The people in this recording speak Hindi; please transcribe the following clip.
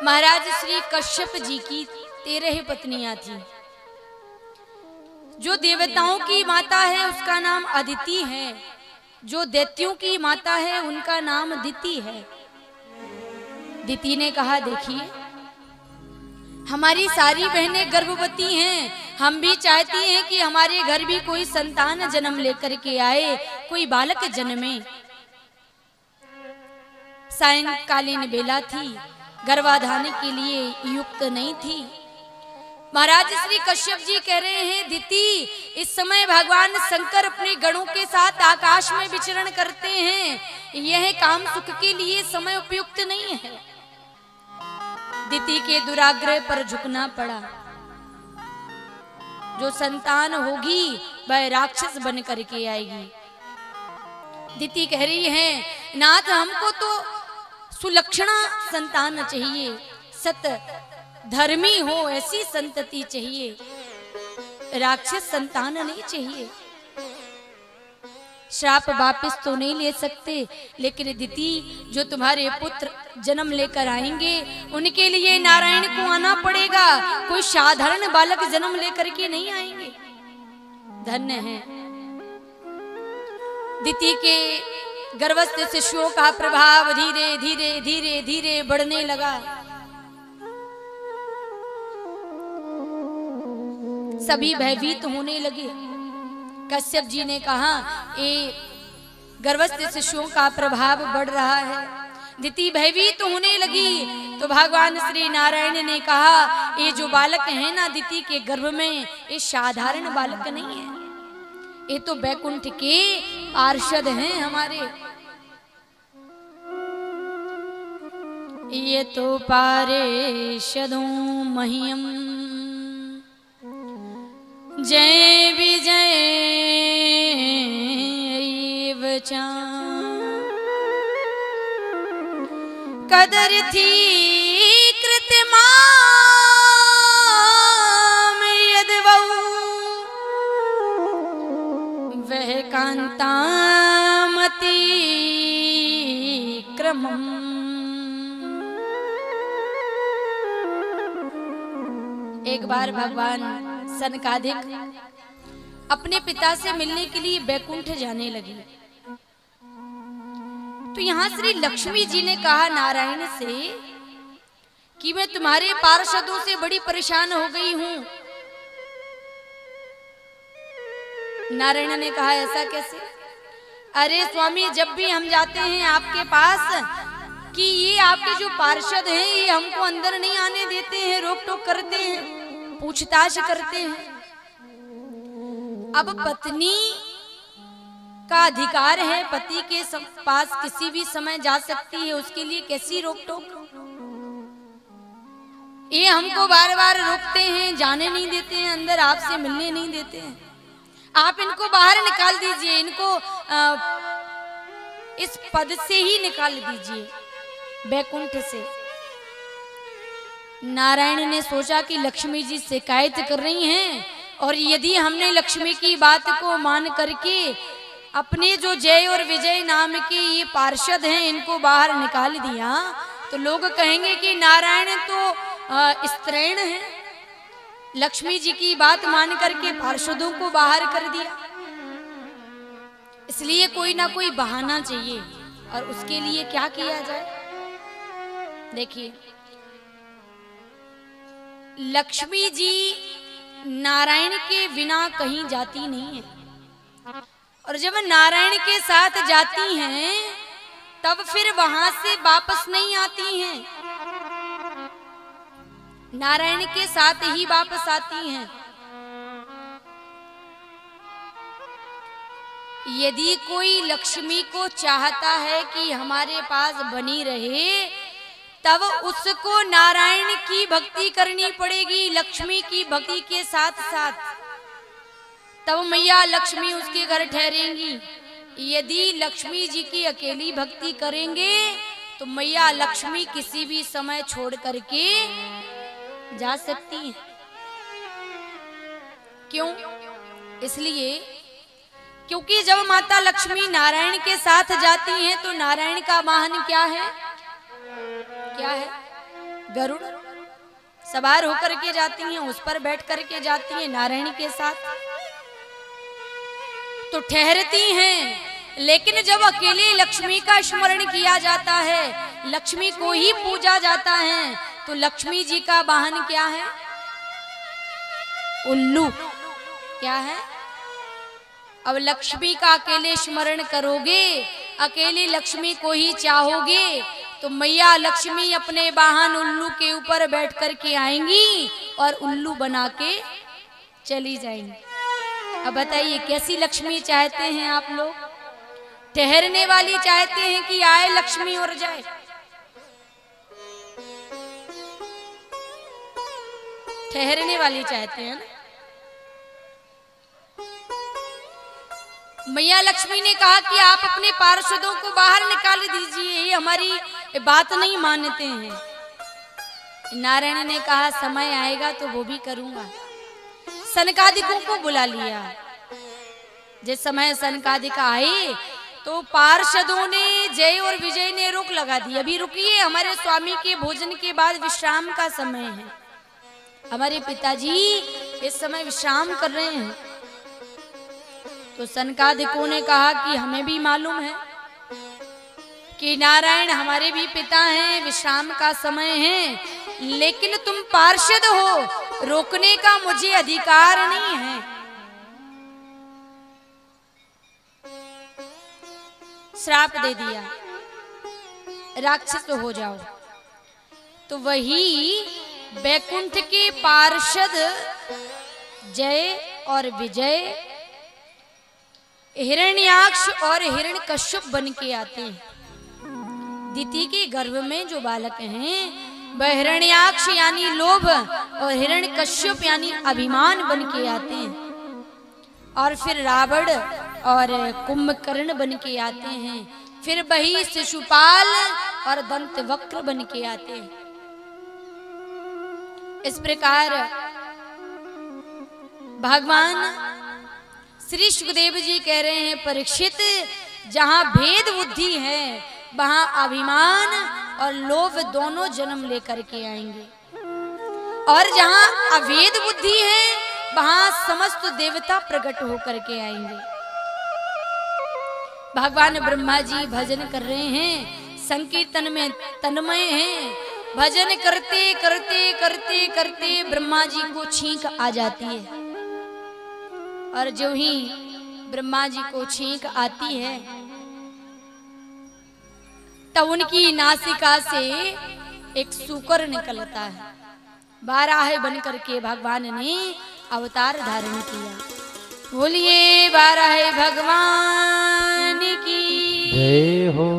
महाराज श्री कश्यप जी की 13 पत्नियां थी। जो देवताओं की माता है उसका नाम अदिति है, जो दैत्यों की माता है उनका नाम दिति है। दिति ने कहा, देखिए हमारी सारी बहनें गर्भवती हैं, हम भी चाहती हैं कि हमारे घर भी कोई संतान जन्म लेकर के आए, कोई बालक जन्मे। सायंकालीन बेला थी, गर्भाधान के लिए युक्त नहीं थी। महाराज श्री कश्यप जी कह रहे हैं, दिति इस समय भगवान शंकर अपने गणों के साथ आकाश में विचरण करते हैं, यह काम सुख के लिए समय उपयुक्त नहीं है। दिति के दुराग्रह पर झुकना पड़ा। जो संतान होगी वह राक्षस बन करके आएगी। दिति कह रही है, नाथ हमको तो सुलक्षणा संतान चाहिए, सत धर्मी हो ऐसी संतति चाहिए, राक्षस संतान नहीं चाहिए। श्राप वापस तो नहीं ले सकते, लेकिन दिति जो तुम्हारे पुत्र जन्म लेकर आएंगे उनके लिए नारायण को आना पड़ेगा, कोई साधारण बालक जन्म लेकर के नहीं आएंगे। धन्य है। दिति के गर्भस्थ शिशुओं का प्रभाव धीरे धीरे धीरे धीरे बढ़ने लगा। सभी भयभीत होने लगे। कश्यप जी ने कहा, ये गर्भस्थ शिशुओं का प्रभाव बढ़ रहा है। दिति भयभीत होने लगी तो भगवान श्री नारायण ने कहा, ये जो बालक है ना दिति के गर्भ में, ये साधारण बालक नहीं है, ये तो बैकुंठ के पार्षद हैं हमारे। ये तो पार्षदों मह्यम जय विजय चा कदर थी कृतमाम यदवौ वह कांतामति क्रमम्। एक बार भगवान सनकादिक अपने पिता से मिलने के लिए बैकुंठ जाने लगी। तो यहां श्री लक्ष्मी जी ने कहा नारायण से कि मैं तुम्हारे पार्षदों से बड़ी परेशान हो गई हूं। नारायण ने कहा, ऐसा कैसे? अरे स्वामी, जब भी हम जाते हैं आपके पास कि ये आपके जो पार्षद हैं ये हमको अंदर नहीं आने देते हैं, रोक टोक करते हैं, पूछताछ करते हैं। अब पत्नी का अधिकार है, पति के पास किसी भी समय जा सकती है, उसके लिए कैसी रोक टोक? ये हमको बार बार रोकते हैं, जाने नहीं देते हैं, अंदर आपसे मिलने नहीं देते हैं। आप इनको बाहर निकाल दीजिए, इनको इस पद से ही निकाल दीजिए, बैकुंठ से। नारायण ने सोचा कि लक्ष्मी जी शिकायत कर रही हैं, और यदि हमने लक्ष्मी की बात को मान करके अपने जो जय और विजय नाम के ये पार्षद हैं इनको बाहर निकाल दिया तो लोग कहेंगे कि नारायण तो स्त्रैण है, लक्ष्मी जी की बात मान करके पार्षदों को बाहर कर दिया। इसलिए कोई ना कोई बहाना चाहिए, और उसके लिए क्या किया जाए? देखिए, लक्ष्मी जी नारायण के बिना कहीं जाती नहीं है, और जब नारायण के साथ जाती हैं तब फिर वहां से वापस नहीं आती हैं, नारायण के साथ ही वापस आती हैं। यदि कोई लक्ष्मी को चाहता है कि हमारे पास बनी रहे तब उसको नारायण की भक्ति करनी पड़ेगी, लक्ष्मी की भक्ति के साथ साथ, तब मैया लक्ष्मी उसके घर ठहरेंगी। यदि लक्ष्मी जी की अकेली भक्ति करेंगे तो मैया लक्ष्मी किसी भी समय छोड़ करके जा सकती हैं। क्यों? इसलिए क्योंकि जब माता लक्ष्मी नारायण के साथ जाती हैं तो नारायण का वाहन क्या है? क्या है? गरुड़ सवार होकर के जाती हैं, उस पर बैठ करके जाती हैं नारायण के साथ। तो ठहरती हैं, लेकिन जब अकेले लक्ष्मी का स्मरण किया जाता है, लक्ष्मी को ही पूजा जाता है, तो लक्ष्मी जी का वाहन क्या है? उल्लू। क्या है? अब लक्ष्मी का अकेले स्मरण करोगे, अकेले लक्ष्मी को ही चाहोगे, तो मैया लक्ष्मी अपने वाहन उल्लू के ऊपर बैठ कर के आएंगी और उल्लू बना के चली जाएंगी। अब बताइए कैसी लक्ष्मी चाहते हैं आप लोग? ठहरने वाली चाहते हैं कि आए लक्ष्मी और जाए? ठहरने वाली चाहते हैं ना। मैया लक्ष्मी ने कहा कि आप अपने पार्षदों को बाहर निकाल दीजिए, ये हमारी बात नहीं मानते हैं। नारायण ने कहा समय आएगा तो वो भी करूंगा। सनकादिकों को बुला लिया। जिस समय सनकादिक आए तो पार्षदों ने, जय और विजय ने रोक लगा दी। अभी रुकिए, हमारे स्वामी के भोजन के बाद विश्राम का समय है। हमारे पिताजी इस समय विश्राम कर रहे हैं। तो सनकादिकों ने कहा कि हमें भी मालूम है कि नारायण हमारे भी पिता हैं, विश्राम का समय है, लेकिन तुम पार्षद हो, रोकने का मुझे अधिकार नहीं है। श्राप दे दिया, राक्षस हो जाओ। तो वही बैकुंठ के पार्षद जय और विजय हिरण्याक्ष और हिरण्यकश्यप बन के आते हैं। दिति के गर्भ में जो बालक हैं वह हिरण्याक्ष यानी लोभ और हिरण्यकश्यप यानी अभिमान बन के आते हैं। और फिर रावण और कुंभकर्ण बन के आते हैं। फिर वही शिशुपाल और दंतवक्र बन के आते हैं। इस प्रकार भगवान श्री सुखदेव जी कह रहे हैं, परीक्षित जहां भेद बुद्धि है वहां अभिमान और लोभ दोनों जन्म लेकर के आएंगे, और जहां अभेद बुद्धि है वहां समस्त देवता प्रकट होकर के आएंगे। भगवान ब्रह्मा जी भजन कर रहे हैं, संकीर्तन में तन्मय हैं। भजन करते करते करते करते ब्रह्मा जी को छींक आ जाती है, और जो ही ब्रह्मा जी को छींक आती है तब उनकी नासिका से एक सूकर निकलता है। बाराह बन करके भगवान ने अवतार धारण किया। बोलिए बाराह भगवान की जय हो।